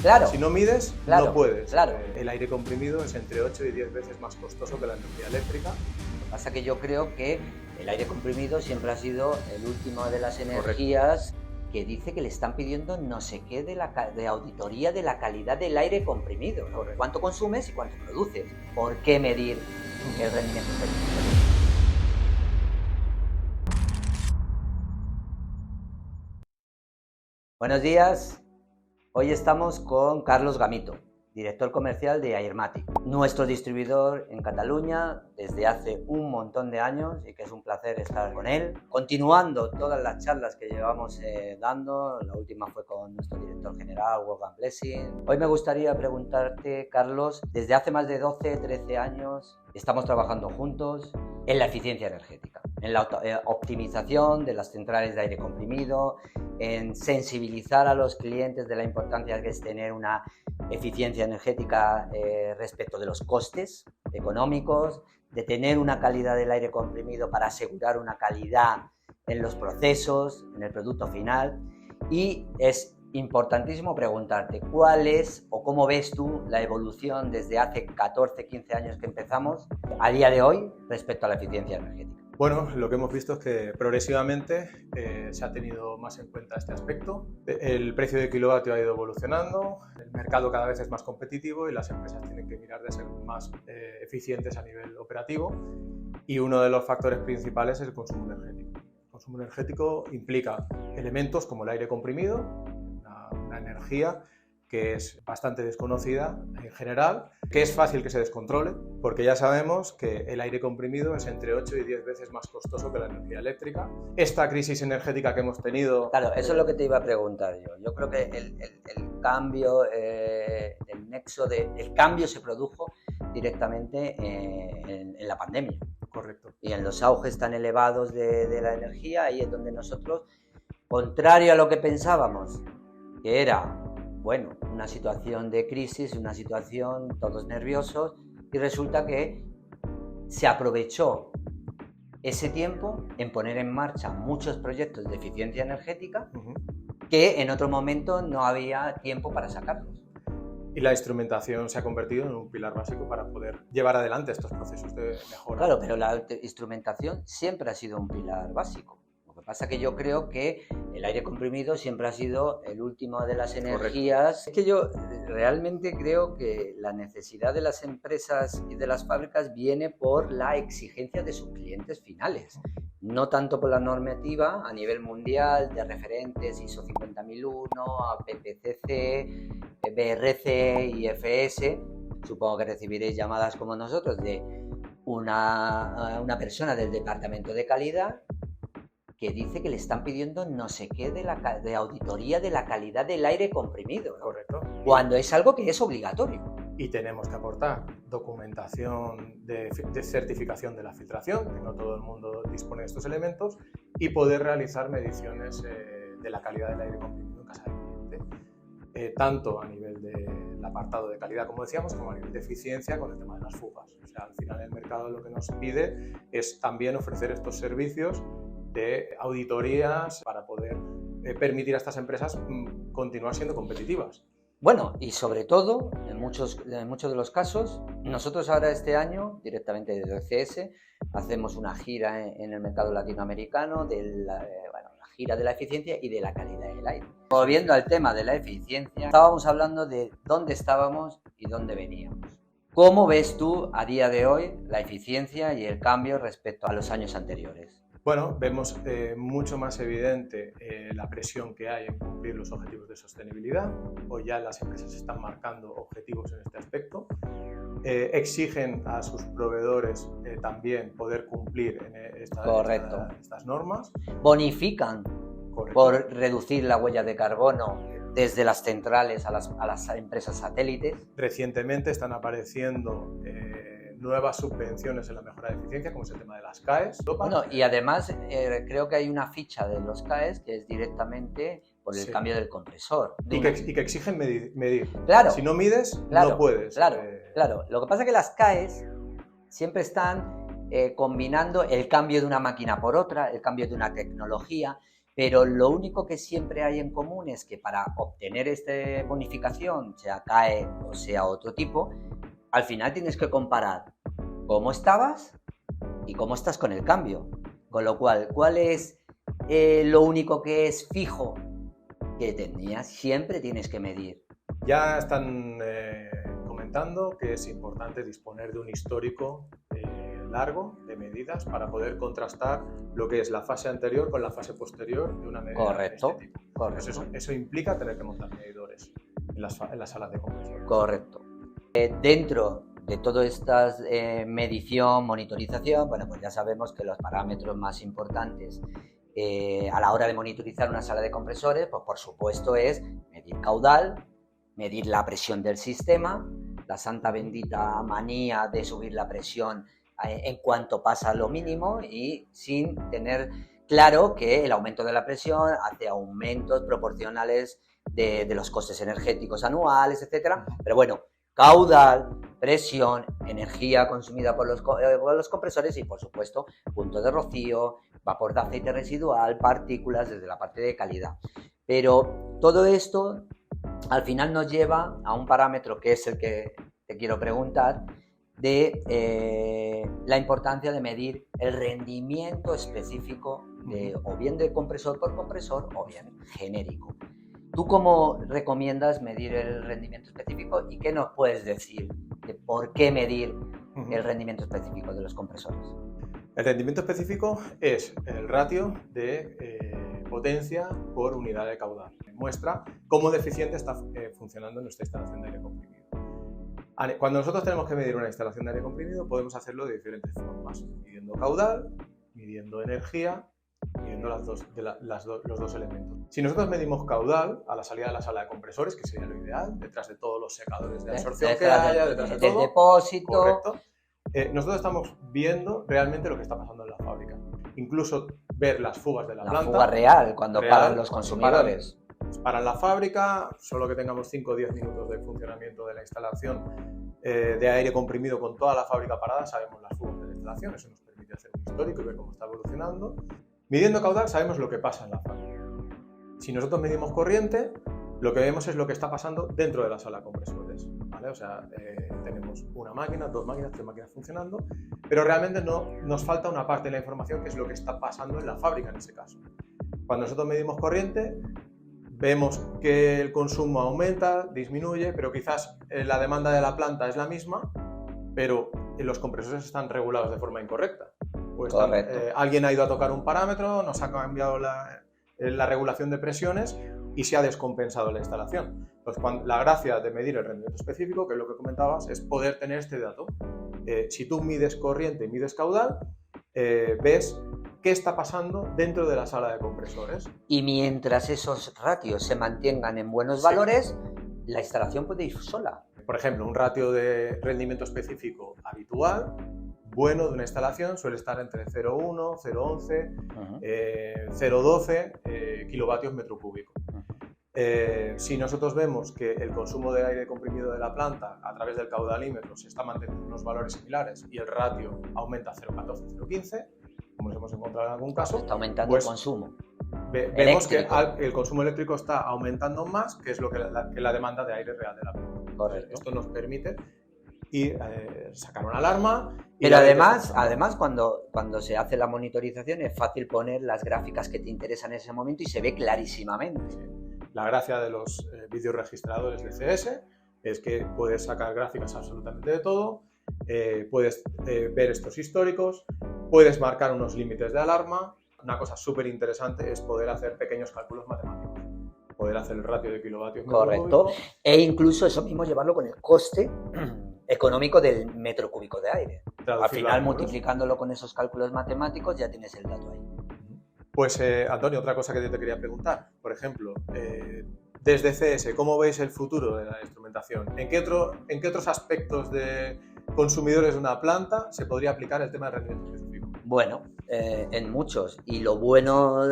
Claro, Si no mides, claro, no puedes. claro. El aire comprimido es entre 8 y 10 veces más costoso que la energía eléctrica. Lo que pasa es que yo creo que el aire comprimido siempre ha sido el último de las Correcto. energías que dice que le están pidiendo no sé qué de auditoría de la calidad del aire comprimido, ¿no? Correcto. ¿Cuánto consumes y cuánto produces? ¿Por qué medir el rendimiento técnico? Buenos días, hoy estamos con Carlos Gamito, director comercial de Airmatic, nuestro distribuidor en Cataluña desde hace un montón de años y que es un placer estar con él. Continuando todas las charlas que llevamos dando, la última fue con nuestro director general, Wolfgang Blessing. Hoy me gustaría preguntarte, Carlos, desde hace más de 12, 13 años estamos trabajando juntos en la eficiencia energética, en la optimización de las centrales de aire comprimido, en sensibilizar a los clientes de la importancia que es tener una eficiencia energética respecto de los costes económicos, de tener una calidad del aire comprimido para asegurar una calidad en los procesos, en el producto final. Y es importantísimo preguntarte cuál es o cómo ves tú la evolución desde hace 14, 15 años que empezamos a día de hoy respecto a la eficiencia energética. Bueno, lo que hemos visto es que progresivamente se ha tenido más en cuenta este aspecto. El precio de kilovatio ha ido evolucionando, el mercado cada vez es más competitivo y las empresas tienen que mirar de ser más eficientes a nivel operativo. Y uno de los factores principales es el consumo energético. El consumo energético implica elementos como el aire comprimido, una energía que es bastante desconocida en general, que es fácil que se descontrole, porque ya sabemos que el aire comprimido es entre 8 y 10 veces más costoso que la energía eléctrica. Esta crisis energética que hemos tenido... Claro, eso es lo que te iba a preguntar yo. Yo creo que el cambio, el cambio se produjo directamente en la pandemia. Correcto. Y en los auges tan elevados de la energía, ahí es donde nosotros, contrario a lo que pensábamos, que era, bueno, una situación de crisis, una situación todos nerviosos, y resulta que se aprovechó ese tiempo en poner en marcha muchos proyectos de eficiencia energética que en otro momento no había tiempo para sacarlos. Y la instrumentación se ha convertido en un pilar básico para poder llevar adelante estos procesos de mejora. Claro, pero la instrumentación siempre ha sido un pilar básico. Lo que pasa es que yo creo que el aire comprimido siempre ha sido el último de las energías. Correcto. Es que yo realmente creo que la necesidad de las empresas y de las fábricas viene por la exigencia de sus clientes finales. No tanto por la normativa a nivel mundial de referentes ISO 50001, PPCC, BRC, IFS. Supongo que recibiréis llamadas como nosotros de una persona del departamento de calidad que dice que le están pidiendo no sé qué de auditoría de la calidad del aire comprimido, ¿no? Correcto. Cuando es algo que es obligatorio. Y tenemos que aportar documentación de certificación de la filtración, que no todo el mundo dispone de estos elementos, y poder realizar mediciones de la calidad del aire comprimido en casa del cliente, tanto a nivel del apartado de calidad, como decíamos, como a nivel de eficiencia con el tema de las fugas. O sea, al final el mercado lo que nos pide es también ofrecer estos servicios de auditorías para poder permitir a estas empresas continuar siendo competitivas. Bueno, y sobre todo, en muchos de los casos, nosotros ahora este año, directamente desde OCS, hacemos una gira en el mercado latinoamericano la gira de la eficiencia y de la calidad del aire. Volviendo al tema de la eficiencia, estábamos hablando de dónde estábamos y dónde veníamos. ¿Cómo ves tú a día de hoy la eficiencia y el cambio respecto a los años anteriores? Bueno, vemos mucho más evidente la presión que hay en cumplir los objetivos de sostenibilidad. Hoy ya las empresas están marcando objetivos en este aspecto. Exigen a sus proveedores también poder cumplir estas normas. Bonifican. Correcto. Por reducir la huella de carbono desde las centrales a las empresas satélites. Recientemente están apareciendo nuevas subvenciones en la mejora de eficiencia, como es el tema de las CAEs. Bueno, y además creo que hay una ficha de los CAEs que es directamente por el cambio del compresor. Y que exigen medir. Claro. Si no mides, claro, no puedes. Claro. Lo que pasa es que las CAEs siempre están combinando el cambio de una máquina por otra, el cambio de una tecnología, pero lo único que siempre hay en común es que para obtener esta bonificación, sea CAE o sea otro tipo, al final tienes que comparar cómo estabas y cómo estás con el cambio. Con lo cual, ¿cuál es lo único que es fijo que siempre tienes que medir? Ya están comentando que es importante disponer de un histórico largo de medidas para poder contrastar lo que es la fase anterior con la fase posterior de una medida. Correcto, de este tipo. correcto. Eso implica tener que montar medidores en las salas de compresores. Correcto. Dentro de toda esta medición, monitorización, bueno, pues ya sabemos que los parámetros más importantes a la hora de monitorizar una sala de compresores, pues por supuesto es medir caudal, medir la presión del sistema, la santa bendita manía de subir la presión en cuanto pasa lo mínimo y sin tener claro que el aumento de la presión hace aumentos proporcionales de los costes energéticos anuales, etcétera. Pero bueno, caudal, presión, energía consumida por los compresores y, por supuesto, punto de rocío, vapor de aceite residual, partículas desde la parte de calidad. Pero todo esto al final nos lleva a un parámetro que es el que te quiero preguntar, de la importancia de medir el rendimiento específico o bien de compresor por compresor o bien genérico. ¿Tú cómo recomiendas medir el rendimiento específico y qué nos puedes decir de por qué medir el rendimiento específico de los compresores? El rendimiento específico es el ratio de potencia por unidad de caudal. Muestra cómo deficiente está funcionando nuestra instalación de aire comprimido. Cuando nosotros tenemos que medir una instalación de aire comprimido, podemos hacerlo de diferentes formas, midiendo caudal, midiendo energía, midiendo los dos elementos. Si nosotros medimos caudal a la salida de la sala de compresores, que sería lo ideal, detrás de todos los secadores de absorción que haya, detrás de todo, del depósito. Correcto. Nosotros estamos viendo realmente lo que está pasando en la fábrica. Incluso ver las fugas de la planta. La fuga real, cuando paran los consumidores. Para la fábrica, solo que tengamos 5 o 10 minutos de funcionamiento de la instalación de aire comprimido con toda la fábrica parada, sabemos las fugas de la instalación, eso nos permite hacer un histórico y ver cómo está evolucionando. Midiendo caudal sabemos lo que pasa en la fábrica. Si nosotros medimos corriente, lo que vemos es lo que está pasando dentro de la sala de compresores, ¿vale? O sea, tenemos una máquina, 2 máquinas, 3 máquinas funcionando, pero realmente nos falta una parte de la información que es lo que está pasando en la fábrica en ese caso. Cuando nosotros medimos corriente, vemos que el consumo aumenta, disminuye, pero quizás la demanda de la planta es la misma, pero los compresores están regulados de forma incorrecta. Pues alguien ha ido a tocar un parámetro, nos ha cambiado la regulación de presiones y se ha descompensado la instalación. Entonces, la gracia de medir el rendimiento específico, que es lo que comentabas, es poder tener este dato. Si tú mides corriente y mides caudal, ves qué está pasando dentro de la sala de compresores. Y mientras esos ratios se mantengan en buenos valores, la instalación puede ir sola. Por ejemplo, un ratio de rendimiento específico habitual, bueno, de una instalación suele estar entre 0,1, 0,11, 0,12 kilovatios metro cúbico. Si nosotros vemos que el consumo de aire comprimido de la planta a través del caudalímetro se está manteniendo unos valores similares y el ratio aumenta a 0,14, 0,15, como nos hemos encontrado en algún caso, está aumentando el consumo. Vemos que el consumo eléctrico está aumentando más, que es lo que la demanda de aire real de la planta. Correcto. Esto nos permite sacar una alarma. Pero además cuando se hace la monitorización es fácil poner las gráficas que te interesan en ese momento y se ve clarísimamente. La gracia de los videoregistradores DCS es que puedes sacar gráficas absolutamente de todo, puedes ver estos históricos, puedes marcar unos límites de alarma. Una cosa súper interesante es poder hacer pequeños cálculos matemáticos, poder hacer el ratio de kilovatios. Correcto. E incluso eso mismo llevarlo con el coste económico del metro cúbico de aire. Al final, multiplicándolo con esos cálculos matemáticos, ya tienes el dato ahí. Pues, Antonio, otra cosa que yo te quería preguntar. Por ejemplo, desde CS, ¿cómo veis el futuro de la instrumentación? ¿En qué otros aspectos de consumidores de una planta se podría aplicar el tema de rendimiento específico? Bueno, en muchos. Y lo bueno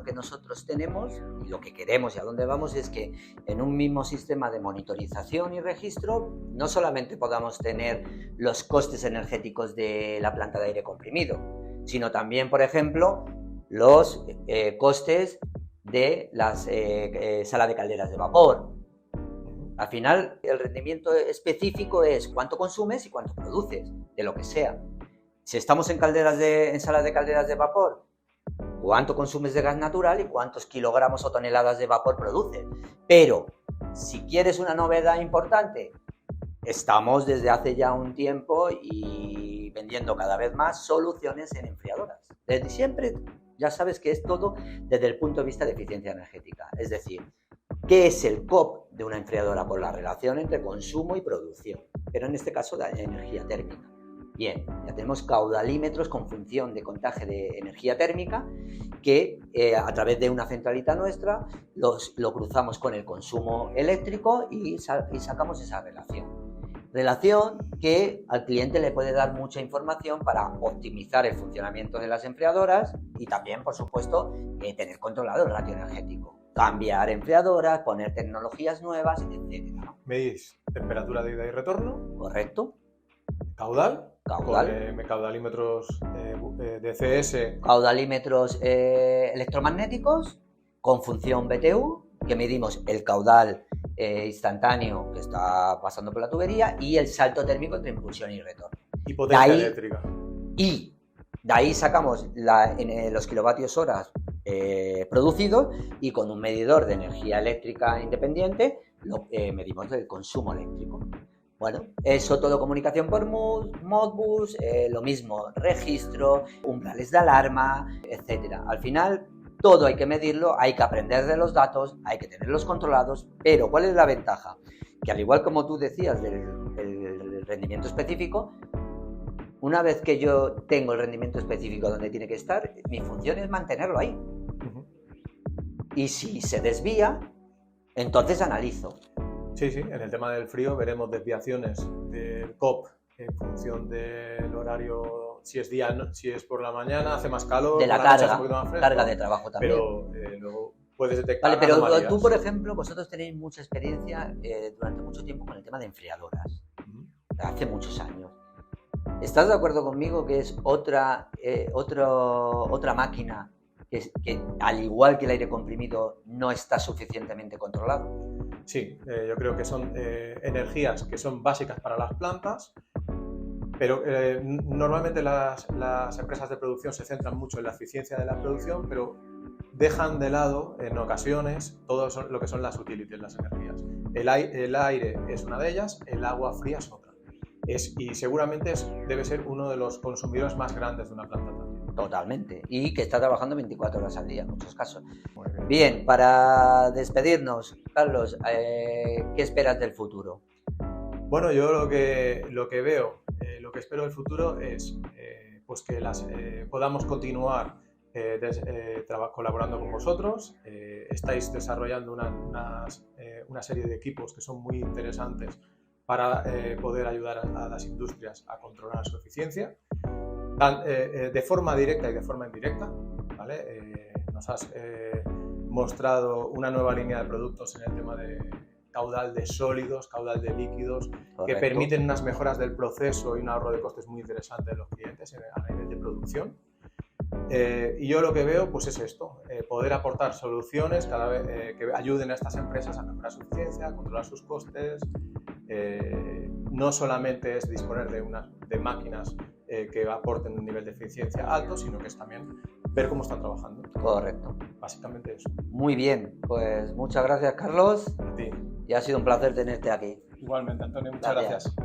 que nosotros tenemos y lo que queremos y a dónde vamos es que en un mismo sistema de monitorización y registro no solamente podamos tener los costes energéticos de la planta de aire comprimido, sino también, por ejemplo, los costes de las salas de calderas de vapor. Al final, el rendimiento específico es cuánto consumes y cuánto produces, de lo que sea. Si estamos en salas de calderas de vapor, cuánto consumes de gas natural y cuántos kilogramos o toneladas de vapor produces. Pero, si quieres una novedad importante, estamos desde hace ya un tiempo y vendiendo cada vez más soluciones en enfriadoras. Desde siempre, ya sabes que es todo desde el punto de vista de eficiencia energética. Es decir, ¿qué es el COP de una enfriadora? Por la relación entre consumo y producción, pero en este caso de energía térmica. Bien, ya tenemos caudalímetros con función de contaje de energía térmica que a través de una centralita nuestra lo cruzamos con el consumo eléctrico y sacamos esa relación. Relación que al cliente le puede dar mucha información para optimizar el funcionamiento de las enfriadoras y también, por supuesto, tener controlado el ratio energético. Cambiar enfriadoras, poner tecnologías nuevas, etc. Medís temperatura de ida y retorno. Correcto. Caudal. Caudal. Caudalímetros DCS. Caudalímetros electromagnéticos con función BTU, que medimos el caudal instantáneo que está pasando por la tubería y el salto térmico entre impulsión y retorno. Y potencia eléctrica. Y de ahí sacamos los kilovatios horas producidos y con un medidor de energía eléctrica independiente medimos el consumo eléctrico. Bueno, eso todo comunicación por Modbus, lo mismo, registro, umbrales de alarma, etc. Al final, todo hay que medirlo, hay que aprender de los datos, hay que tenerlos controlados, pero ¿cuál es la ventaja? Que al igual como tú decías del rendimiento específico, una vez que yo tengo el rendimiento específico donde tiene que estar, mi función es mantenerlo ahí. Y si se desvía, entonces analizo. Sí, en el tema del frío veremos desviaciones del COP en función del horario, si es día, si es por la mañana, hace más calor, de la carga de trabajo también. Pero luego puedes detectar. Vale, pero anomalías. Tú, por ejemplo, vosotros tenéis mucha experiencia durante mucho tiempo con el tema de enfriadoras, hace muchos años. ¿Estás de acuerdo conmigo que es otra máquina que al igual que el aire comprimido no está suficientemente controlado? Sí, yo creo que son energías que son básicas para las plantas, pero normalmente las empresas de producción se centran mucho en la eficiencia de la producción, pero dejan de lado en ocasiones todo lo que son las utilities, las energías. El aire es una de ellas, el agua fría es otra. Y seguramente debe ser uno de los consumidores más grandes de una planta también. Totalmente, y que está trabajando 24 horas al día en muchos casos. Muy bien. Bien, para despedirnos, Carlos, ¿qué esperas del futuro? Bueno, yo lo que veo, lo que espero del futuro es pues que podamos continuar colaborando con vosotros. Estáis desarrollando una serie de equipos que son muy interesantes para poder ayudar a las industrias a controlar su eficiencia, de forma directa y de forma indirecta, ¿vale? Nos has mostrado una nueva línea de productos en el tema de caudal de sólidos, caudal de líquidos, correcto, que permiten unas mejoras del proceso y un ahorro de costes muy interesante de los clientes a nivel de producción. Y yo lo que veo pues es esto, poder aportar soluciones cada vez que ayuden a estas empresas a mejorar su eficiencia, a controlar sus costes. No solamente es disponer de máquinas que aporten un nivel de eficiencia alto, sino que es también ver cómo están trabajando. Correcto. Básicamente eso. Muy bien, pues muchas gracias, Carlos. A ti. Y ha sido un placer tenerte aquí. Igualmente, Antonio, muchas gracias.